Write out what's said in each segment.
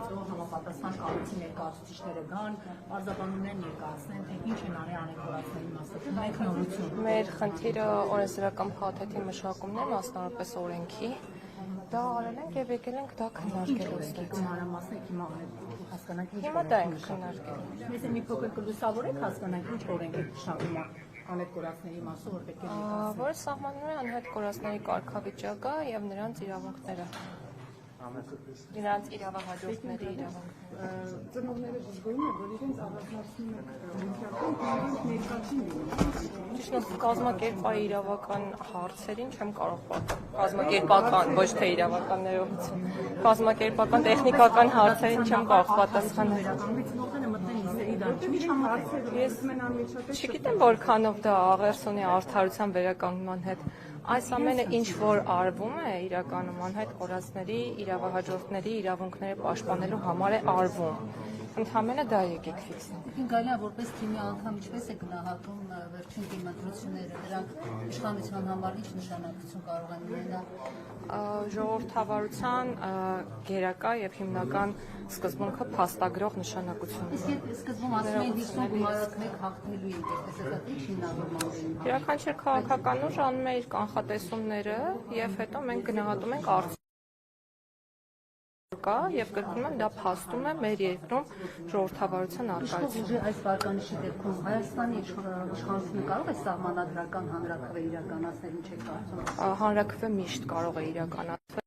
հետո համապատասխան կառույցի ներկայացուցիչները գան, պարզաբանումներ ներկայացնեն, թե ինչ են արել անեկորացների մասով։ Մեկ նորություն։ Մեր խնդիրը օրենսդրական փաթեթի մշակումն է, մասնավորապես օրենքի։ Դա արել ենք եւ եկել ենք դա քննարկելու։ Մանրամասնեք հիմա հասկանանք ինչ։ Հիմա դա ենք քննարկելու։ Մեզ մի փոքր կլուսավորեք հասկանանք ինչ օրենք է շահում անհետ կորածների մասով, որ պետք է ներկայացնենք։ Որը սահմանում է անհետ կորածների կարգավիճակը եւ նրանց իրավունքները։ Նրանց իրավահաջորդների իրավունքները։ Ծնողները զգում են, որ իրենց առանձնացնում են Ճիշտ կազմակերպայի իրավական հարցերին չեմ կարող պատասխանել։ Կազմակերպական, ոչ թե իրավականներով։ Կազմակերպական տեխնիկական հարցերին չեմ կարող պատասխանել։ Ծնողները մտնել լիստերի դաշտ։ Ես չգիտեմ որքանով դա աղերս ունի արդարության վերականգնման հետ։ Այս ամենը ինչ որ արվում է իրականում անհետ կորածների, իրավահաջորդների իրավունքները պաշտպանելու համար է արվում։ Ընդհանրապես դա եկեք ֆիքսենք։ Գալիա որպես թիմի անդամ ինչպես է գնահատում վերջին դիմադրությունները, դրանք իշխանության համար ինչ նշանակություն կարող են ունենալ։ Ժողովրդավարության գերակա եւ հիմնական սկզբունքը փաստագրող նշանակություն ունի։ Իսկ սկզբում ասում են 50 գումարած մեկ հաղթելու եք, այսպես ասած ինչ հիմնավորում ունեն։ Յուրաքանչյուր քաղաքական ուժ անում է իր կանխատեսումները եւ հետո մենք գնահատում ենք արդյունքը եւ կրկնում եմ դա փաստում է մեր երկրում ժողովրդավարության առկայությունը։ Այս վարկանիշի դեպքում Հայաստանի իշխանությունը կարող է սահմանադրական հանրաքվե իրականացնել, ինչ է կարծում։ Հանրաքվե միշտ կարող է իրականացվել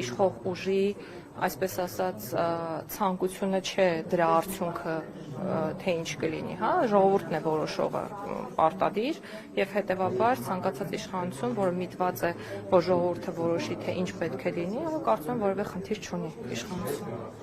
իշխող ուժի, այսպես ասած, ցանկությունը չէ դրա արդյունքը թե ինչ կլինի, հա, ժողովուրդն է որոշողը պարտադիր եւ հետեւաբար ցանկացած իշխանություն, որը միտված է, որ ժողովուրդը որոշի թե ինչ պետք է լինի, կարծում եմ որևէ խնդիր չունի իշխանությունը։